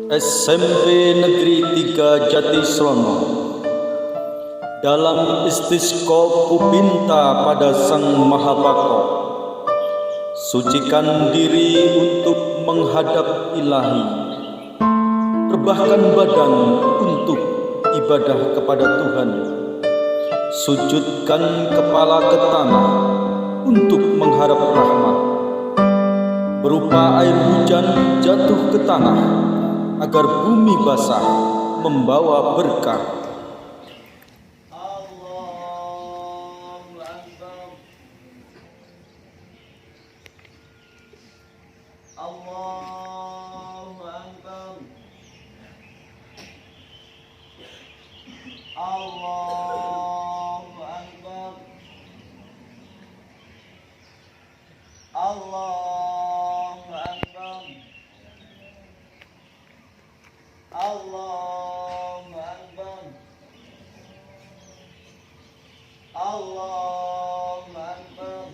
SMP Negeri 3 Jatisrono. Dalam istisqa kubinta pada Sang Mahapako, sucikan diri untuk menghadap Ilahi, rebahkan badan untuk ibadah kepada Tuhan, sujudkan kepala ke tanah untuk mengharap rahmat, berupa air hujan jatuh ke tanah agar bumi basah membawa berkah. Allahu Akbar. Allahu Akbar. Allahu Akbar. Allahu Akbar. Allahu Akbar.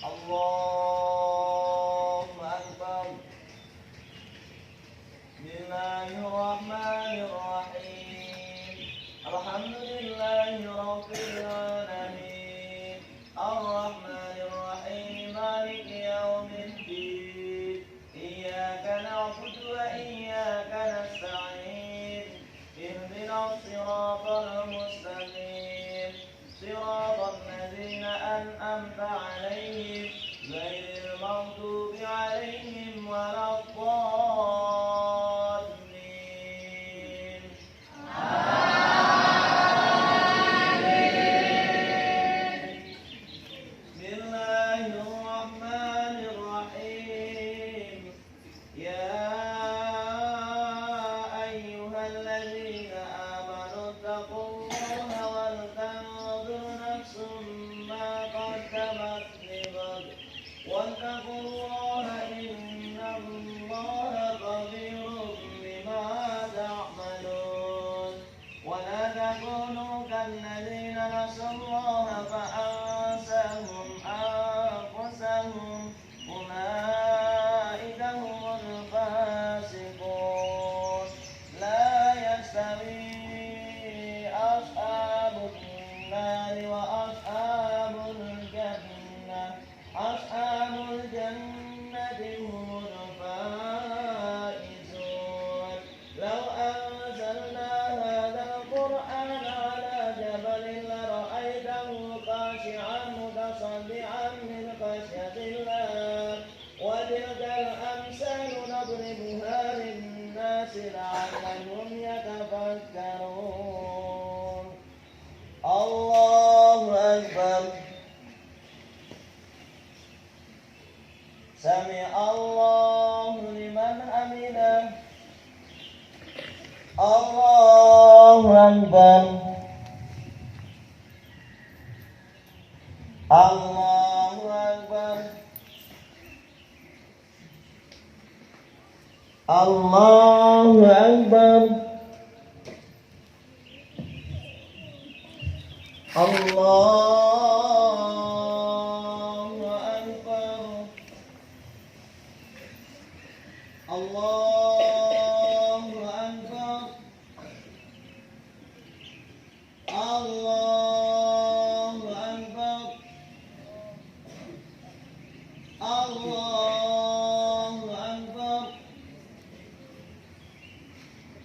Allahu Akbar. Bismillahirrahmanirrahim. Alhamdulillahi rabbil alamin. Arrahmanirrahim. Maliki yaumiddin. Iyyaka na'budu wa iyyaka nasta'in. Ihdinas siratal mustaqim. Siratal ladzina an'amta 'alaihim ghairil maghdubi 'alaihim waladdallin. Bismillahirrahmanirrahim. Ya ayyuhalladzina amanu taqullaha wal tanzur nafsum ma qaddamat lighad wattaqullaha innallaha khabirun bima ta'malun. Wa la takunu kalladzina nasallaha fa ansahum anfusahum ulaika humul fasiqun. La yastawi ashabun nari wa ashabul jannah. Ashabul jannati humul faizun. Law anzalna hadzal qur'ana 'ala jabalin la ra'aytahu khashi'an mutasaddi'an min khashyatillah. Wa tilkal amsalu nadribuha lin-nasi la'allahum yatafakkarun. Allahu Akbar. Sami Allahu liman hamidah. Allahu Akbar. Allahu Akbar. Allahu Akbar. Allahu Akbar. Allahu Akbar. Allahu Akbar. Allahu Akbar.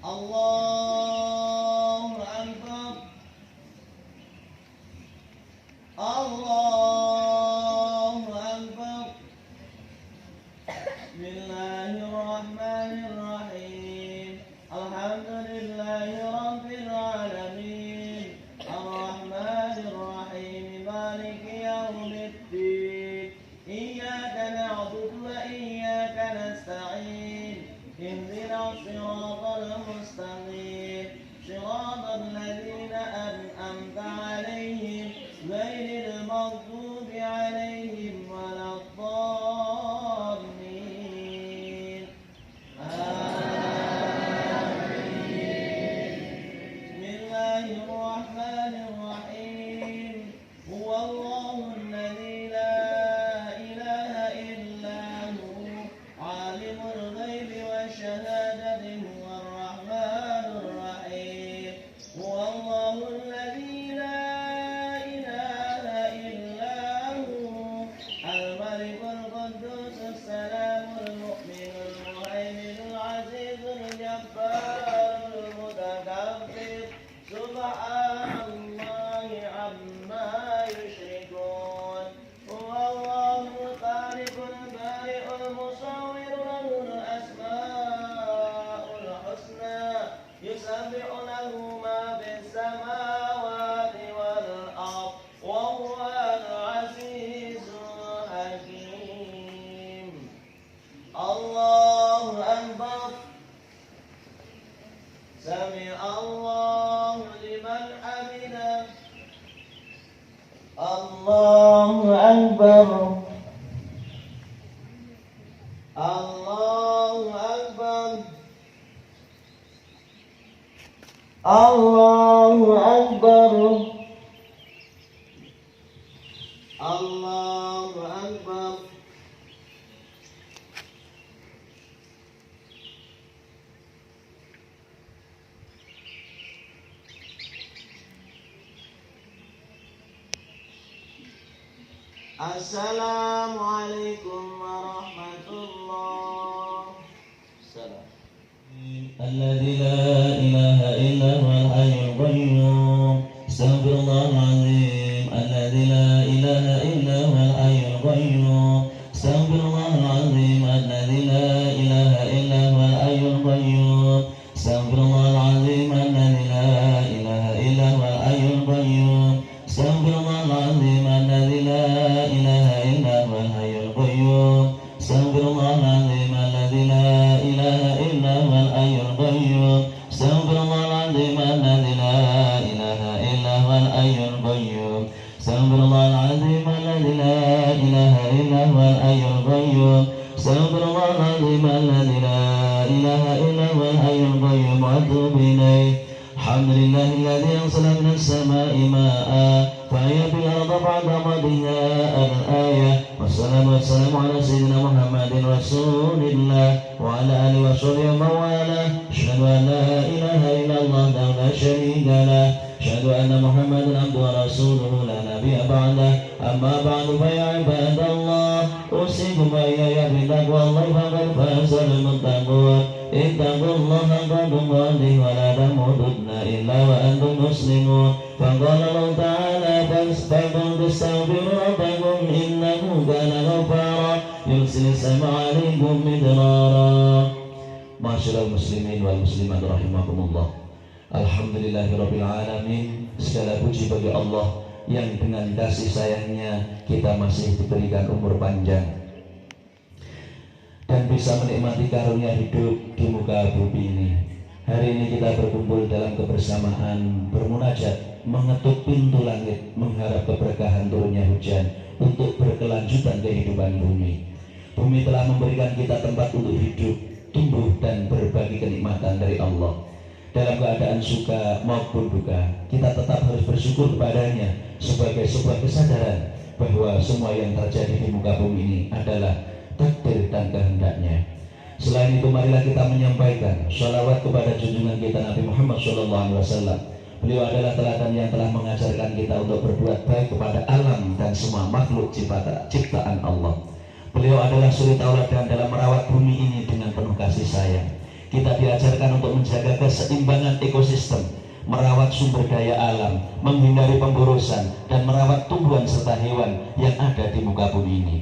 Allahu Akbar. Allahu Akbar. Bismillahirrahmanirrahim. Alhamdulillahi rabbil alamin. Arrahmanirrahim. Maliki yaumiddin. Iyyaka na'budu wa iyyaka nasta'in. Ihdinas siratal mustaqim. Siratal ladzina an'amta 'alaihim ghairil maghdubi 'alaihim waladdallin. Bismillahirrahmanirrahim. Huwallahu alladzi la ilaha illa hu 'alim الملك القدوس السلام المؤمن المهيمن العزيز الجبار المتكبر سبحان الله عما يشركون هو الله الخالق البارئ المصور له الأسماء الحسنى يسبح له ما في السماوات والأرض وهو العزيز الحكيم الله أكبر سمع الله لمن حمده الله أكبر الله أكبر الله أكبر الله أكبر السلام عليكم ورحمة الله. السلام. الذي لا إله إلا هو الحي القيوم استغفر الله العظيم الذي لا إله إلا هو الحي القيوم استغفر الله العظيم الذي لا إله إلا هو الحي القيوم استغفر الله العظيم الذي لا إله إلا هو الحي القيوم استغفر الله العظيم الذي لا إله إلا هو الحي القيوم استغفر الله العظيم الذي لا إله إلا هو الحي القيوم استغفر الله العظيم الذي لا إله إلا هو الحي القيوم استغفر الله العظيم الذي لا إله إلا هو الحي القيوم استغفر الله العظيم الذي لا إله إلا هو الحي القيوم وأتوب إليه. الحمد لله الذي أنزل من السماء ماء فأحيا بالأرض بعد موتها الآية والصلاة والسلام على سيدنا محمد رسول الله وعلى آله وصحبه ومن والاه أشهد أن لا إله إلا الله وحده لا شريك له أشهد أن محمدا عبده ورسوله لا نبي بعده أما بعد فيا عباد الله أوصيكم وإياي بتقوى الله فقد فاز المتقون اتقوا الله حق تقاته ولا تموتن إلا وأنتم مسلمون فقال الله تعالى فاستغفروا استغفروا ربكم إنه كان غفارا يرسل السماء عليكم مدرارا. Masyaallah muslimin wal muslimat rahimakumullah. Alhamdulillahirabbil alamin. Segala puji bagi Allah yang dengan kasih sayangnya kita masih diberikan umur panjang dan bisa menikmati karunia hidup di muka bumi ini. Hari ini kita berkumpul dalam kebersamaan bermunajat, mengetuk pintu langit, mengharap keberkahan turunnya hujan untuk berkelanjutan kehidupan bumi. Bumi telah memberikan kita tempat untuk hidup, tumbuh dan berbagi kenikmatan dari Allah. Dalam keadaan suka maupun duka, kita tetap harus bersyukur kepadanya sebagai sebuah kesadaran bahwa semua yang terjadi di muka bumi ini adalah takdir dan kehendaknya. Selain itu, marilah kita menyampaikan sholawat kepada junjungan kita Nabi Muhammad SAW. Beliau adalah teladan yang telah mengajarkan kita untuk berbuat baik kepada alam dan semua makhluk ciptaan Allah. Beliau adalah suri tauladan dalam merawat bumi ini dengan penuh kasih sayang. Kita diajarkan untuk menjaga keseimbangan ekosistem, merawat sumber daya alam, menghindari pemborosan, dan merawat tumbuhan serta hewan yang ada di muka bumi ini.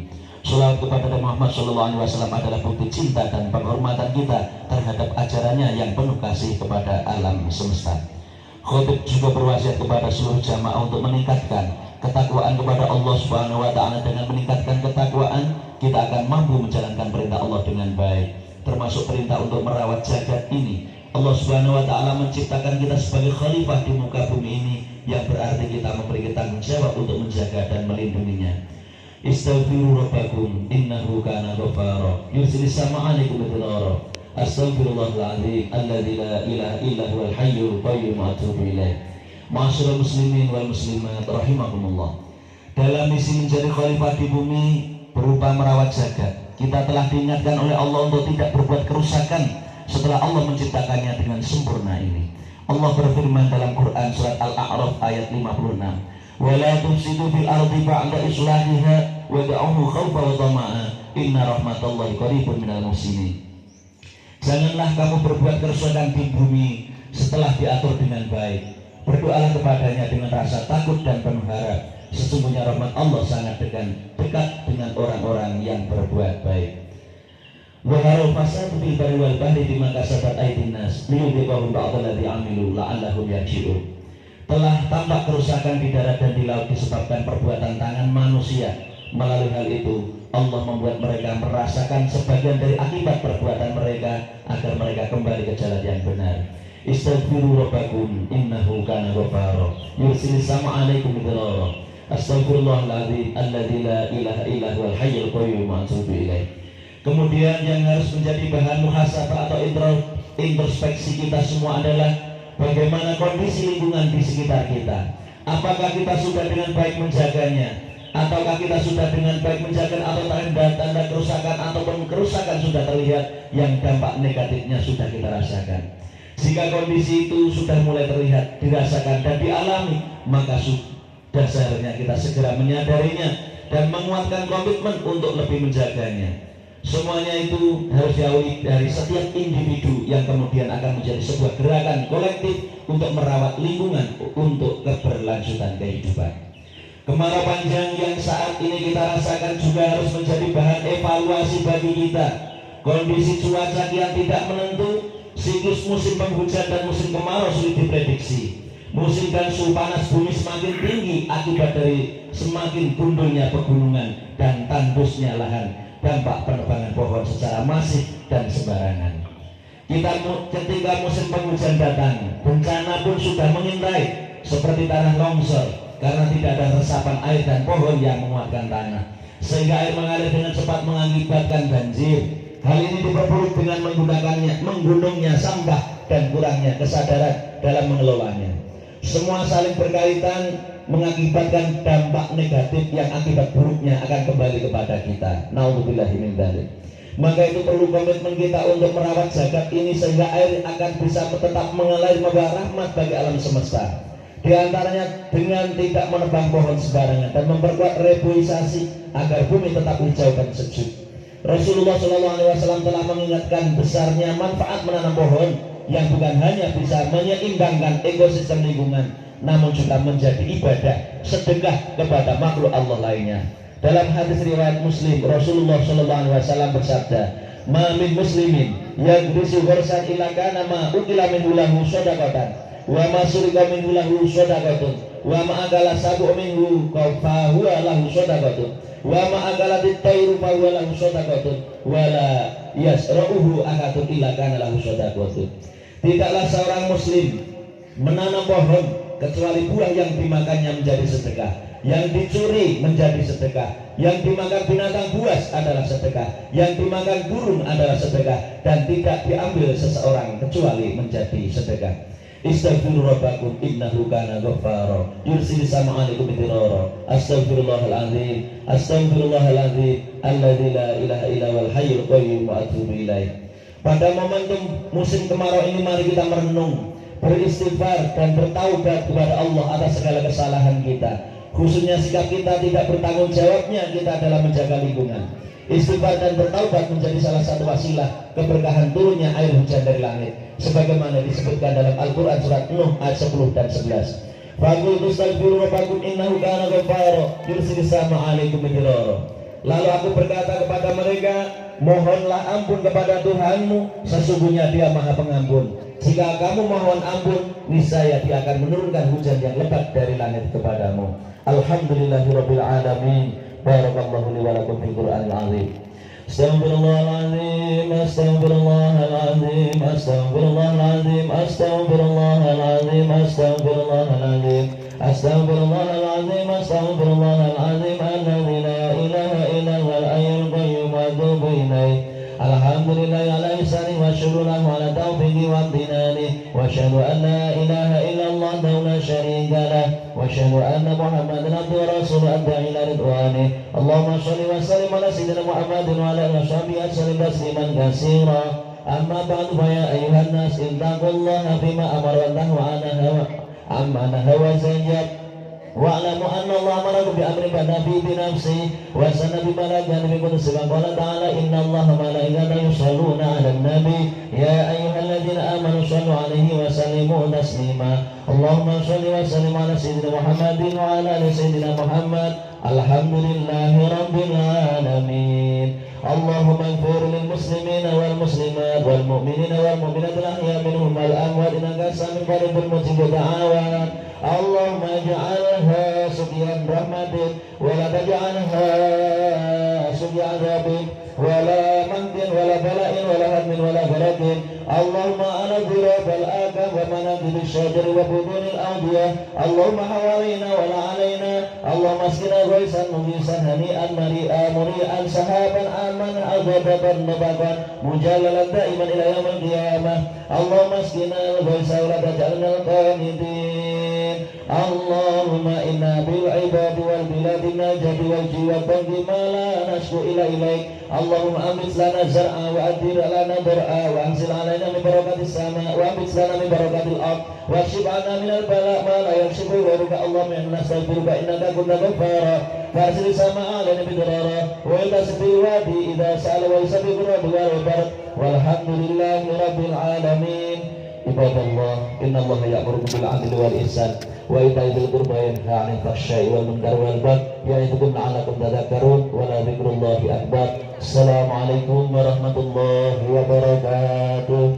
Sholawat kepada Nabi Muhammad SAW adalah bukti cinta dan penghormatan kita terhadap ajarannya yang penuh kasih kepada alam semesta. Khotib juga berwasiat kepada seluruh jamaah untuk meningkatkan ketakwaan kepada Allah Subhanahu wa Ta'ala. Dengan meningkatkan ketakwaan, kita akan mampu menjalankan perintah Allah dengan baik, termasuk perintah untuk merawat jagat ini. Allah Subhanahu wa Ta'ala menciptakan kita sebagai khalifah di muka bumi ini, yang berarti kita memiliki tanggung jawab untuk menjaga dan melindunginya. Istaghfiru rabbakum innahu kana ghafara yursilis sama alaikum midrara. Astaghfirullahaladzim alladzi la ilaha illa huwal hayyul qayyum wa atubu ilaih. Ma'asyiral muslimin wal muslimat rahimakumullah. Dalam misi menjadi khalifah di bumi berupa merawat jagat, kita telah diingatkan oleh Allah untuk tidak berbuat kerusakan setelah Allah menciptakannya dengan sempurna ini. Allah berfirman dalam Quran surat Al-A'raf ayat 56, "Wa la tufsidu fil ardi ba'da islahiha wad'uhu khawfa wa tama'a inna rahmatallahi qaribun minal muhsinin. Janganlah kamu berbuat kerusakan di bumi setelah diatur dengan baik. Berdoalah kepadanya dengan rasa takut dan penuh harap. Sesungguhnya rahmat Allah sangat dekat dengan orang-orang yang berbuat baik. Wa haral fasadu fil barri wal bahri bima kasabat aydin nas liyudhiqahum ba'dalladzi 'amilu la'allahum yarji'un. Telah tampak kerusakan di darat dan di laut disebabkan perbuatan tangan manusia. Melalui hal itu Allah membuat mereka merasakan sebagian dari akibat perbuatan mereka agar mereka kembali ke jalan yang benar. Istaghfiru rabbakum innahu kana ghaffara yursilis sama 'alaikum midrara. Astaghfirullahaladzim alladzi la ilaha illa huwal hayyul qayyum wa atubu ilaih. Kemudian yang harus menjadi bahan muhasabah atau introspeksi kita semua adalah bagaimana kondisi lingkungan di sekitar kita. Apakah kita sudah dengan baik menjaganya, ataukah kita sudah dengan baik menjaga, atau tanda-tanda kerusakan ataupun kerusakan sudah terlihat yang dampak negatifnya sudah kita rasakan. Jika kondisi itu sudah mulai terlihat, dirasakan dan dialami, maka sudah seharusnya kita segera menyadarinya dan menguatkan komitmen untuk lebih menjaganya. Semuanya itu harus diawali dari setiap individu yang kemudian akan menjadi sebuah gerakan kolektif untuk merawat lingkungan untuk keberlanjutan kehidupan. Kemarau panjang yang saat ini kita rasakan juga harus menjadi bahan evaluasi bagi kita. Kondisi cuaca yang tidak menentu, siklus musim penghujan dan musim kemarau sulit diprediksi. Musim dan suhu panas bumi semakin tinggi akibat dari semakin gundulnya pegunungan dan tandusnya lahan. Dampak penebangan pohon secara masif dan sembarangan. Ketika musim penghujan datang, bencana pun sudah mengintai seperti tanah longsor karena tidak ada resapan air dan pohon yang menguatkan tanah, sehingga air mengalir dengan cepat mengakibatkan banjir. Hal ini diperburuk dengan menggunungnya sampah dan kurangnya kesadaran dalam mengelolanya. Semua saling berkaitan mengakibatkan dampak negatif yang akibat buruknya akan kembali kepada kita. Naudzubillahi min dzalik. Maka itu perlu komitmen kita untuk merawat zakat ini sehingga air akan bisa tetap mengalir membawa rahmat bagi alam semesta. Di antaranya dengan tidak menebang pohon sembarangan dan memperkuat reboisasi agar bumi tetap hijau dan sejuk. Rasulullah SAW telah mengingatkan besarnya manfaat menanam pohon yang bukan hanya bisa menyeimbangkan ekosistem lingkungan, namun juga menjadi ibadah sedekah kepada makhluk Allah lainnya. Dalam hadis riwayat Muslim, Rasulullah SAW bersabda, "Ma min muslimin yagrisu gharsan illa kana ma ukila minhu lahu shadaqatan, wa ma surika minhu lahu shadaqatun, wa ma akala sabu minhu fa huwa lahu shadaqatun, wa ma akalat at-tayru fa huwa lahu shadaqatun, wa la yasra'uhu akatun illa kana lahu shadaqatun." Tidaklah seorang muslim menanam pohon kecuali buah yang dimakannya menjadi sedekah, yang dicuri menjadi sedekah, yang dimakan binatang buas adalah sedekah, yang dimakan burung adalah sedekah, dan tidak diambil seseorang kecuali menjadi sedekah. Istaghfiru rabbakum innahu kana ghaffara yursilis sama 'alaikum midrara. Astaghfirullahaladzim astaghfirullahaladzim alladzi la ilaha illa huwal hayyul qayyum wa atubu ilaih. Pada momentum musim kemarau ini mari kita merenung, beristighfar dan bertaubat kepada Allah atas segala kesalahan kita, khususnya sikap kita tidak bertanggung jawabnya kita dalam menjaga lingkungan. Istighfar dan bertaubat menjadi salah satu wasilah keberkahan turunnya air hujan dari langit, sebagaimana disebutkan dalam Al-Quran surat Nuh ayat 10 dan 11. Faqultu astaghfiru rabbakum innahu kana ghaffara yursilis sama 'alaikum midrara. Lalu aku berkata kepada mereka, mohonlah ampun kepada Tuhanmu, sesungguhnya Dia Maha Pengampun. Jika kamu mohon ampun, niscaya Dia akan menurunkan hujan yang lebat dari langit kepadamu. Alhamdulillahirabbil alamin. Barakallahu li wa lakum fil Qur'anil azim. Astaghfirullahaladzim, astaghfirullahaladzim, astaghfirullahaladzim, astaghfirullahaladzim, astaghfirullahaladzim, astaghfirullahaladzim, astaghfirullahaladzim, alladzi la ilaha illa huwal hayyul qayyum wa atubu ilaih. Alhamdulillahi ala ihsani wa syukru lahu ala taufiqi wa amtinani wa asyhadu an la ilaha illallah wa la syarika lah wa asyhadu anna Muhammadan abduhu wa rasuluhu adda'i ila ridwani. Allahumma shalli wa sallim ala sayyidina Muhammadin wa ala alihi wa sahbihi sallim tasliman katsira. Amma ba'du fa ya ayyuhan nas ittaqullaha fima amara wa nahwa amma nahawa zajab. واعلموا أن الله أمركم بأمر بدأ فيه بنفسه وسن بملائكته بقدسه وقال تعالى إن الله وملائكته يصلون على النبي يا أيها الذين آمنوا صلوا عليه وسلموا تسليما اللهم صل وسلم على سيدنا محمد وعلى آل سيدنا محمد الحمد لله رب العالمين اللهم اغفر للمسلمين والمسلمات والمؤمنين والمؤمنات الأحياء منهم والأموات إنك سميع قريب مجيب الدعوات اللهم اجعلها سقيا رحمتك ولا تجعلها سقيا عذاب ولا مند ولا بلاء ولا هم ولا برد اللهم أنا ذراب الآكام ومناكب الشجر وبطون الأودية اللهم حوالينا ولا علينا اللهم اسقنا غيثا مغيثا هنيئا مريئا مريئا سحابا آمنا عذابا نباتا مجللا دائما إلى يوم القيامة اللهم اسقنا الغيث ولا تجعلنا القانتين اللهم إنا بالعباد والبلاد النجد والجي والضنك ما لا نشكو إلا إليك اللهم أنبت لنا زرعا وأدر لنا درعا وأنزل علينا من بركات السماء وأنبت لنا من بركات الأرض واكشف عنا من البلاء ما لا يكشف غيرك اللهم إنا نستغفرك إنك كنت غفارا فأرسل السماء علينا بدرارا ويلتصق بالوادي إذا سأل ويسبح الرب والبرد والحمد لله رب العالمين عباد الله إن الله يأمركم بالعدل والإحسان وإيتاء ذي القربى وينهى عن الفحشاء والمنكر والبغي يعظكم لعلكم تذكرون ولذكر الله أكبر السلام عليكم ورحمة الله وبركاته.